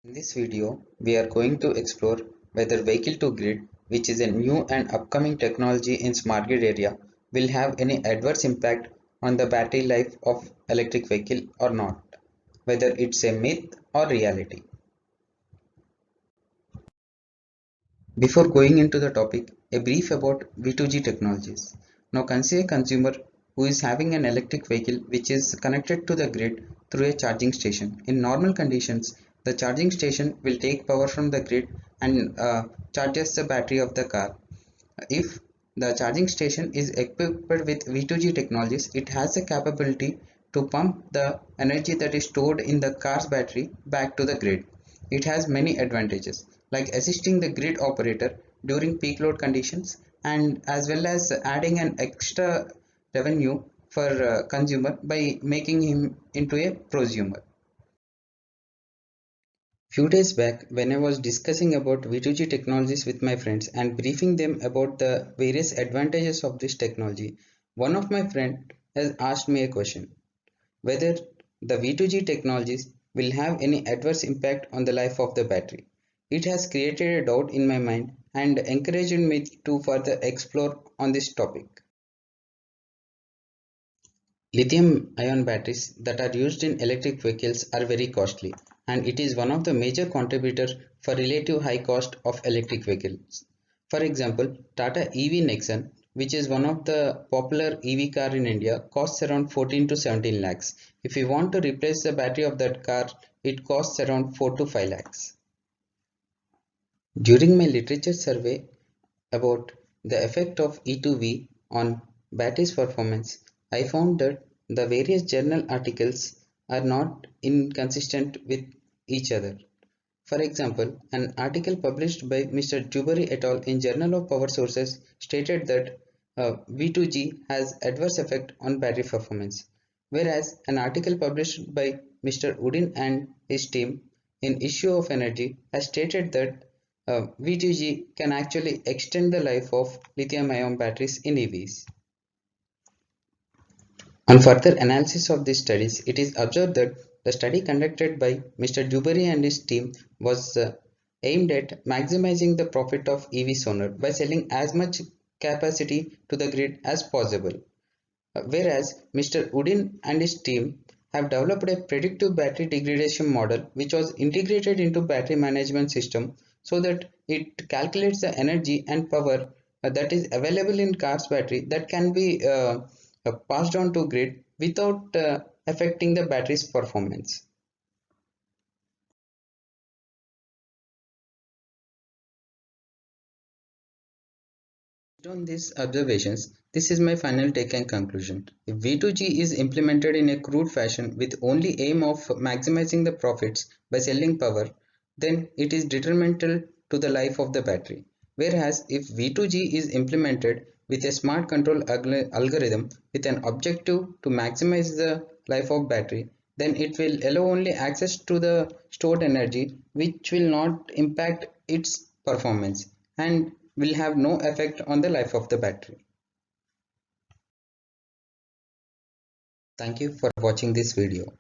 In this video, we are going to explore whether vehicle to grid, which is a new and upcoming technology in smart grid area, will have any adverse impact on the battery life of electric vehicle or not, whether it's a myth or reality. Before going into the topic, a brief about V2G technologies. Now consider a consumer who is having an electric vehicle which is connected to the grid through a charging station. In normal conditions, the charging station will take power from the grid and charges the battery of the car. If the charging station is equipped with V2G technologies, it has the capability to pump the energy that is stored in the car's battery back to the grid. It has many advantages like assisting the grid operator during peak load conditions and as well as adding an extra revenue for consumer by making him into a prosumer. Few days back, when I was discussing about V2G technologies with my friends and briefing them about the various advantages of this technology, one of my friends has asked me a question whether the V2G technologies will have any adverse impact on the life of the battery. It has created a doubt in my mind and encouraged me to further explore on this topic. Lithium ion batteries that are used in electric vehicles are very costly, and it is one of the major contributors for relative high cost of electric vehicles. For example, Tata EV Nexon, which is one of the popular EV car in India, costs around 14 to 17 lakhs. If you want to replace the battery of that car, it costs around 4 to 5 lakhs. During my literature survey about the effect of E2V on battery's performance, I found that the various journal articles are not inconsistent with each other. For example, an article published by Mr. Jubari et al. In Journal of Power Sources stated that V2G has adverse effect on battery performance, whereas an article published by Mr. Udin and his team in Issue of Energy has stated that V2G can actually extend the life of lithium-ion batteries in EVs. On further analysis of these studies, it is observed that the study conducted by Mr. Jubari and his team was aimed at maximizing the profit of EV Sonar by selling as much capacity to the grid as possible. Whereas Mr. Udin and his team have developed a predictive battery degradation model which was integrated into battery management system so that it calculates the energy and power that is available in car's battery that can be passed on to grid without affecting the battery's performance. Based on these observations, this is my final take and conclusion. If V2G is implemented in a crude fashion with only aim of maximizing the profits by selling power, then it is detrimental to the life of the battery. Whereas if V2G is implemented with a smart control algorithm with an objective to maximize the life of battery, then it will allow only access to the stored energy which will not impact its performance and will have no effect on the life of the battery. Thank you for watching this video.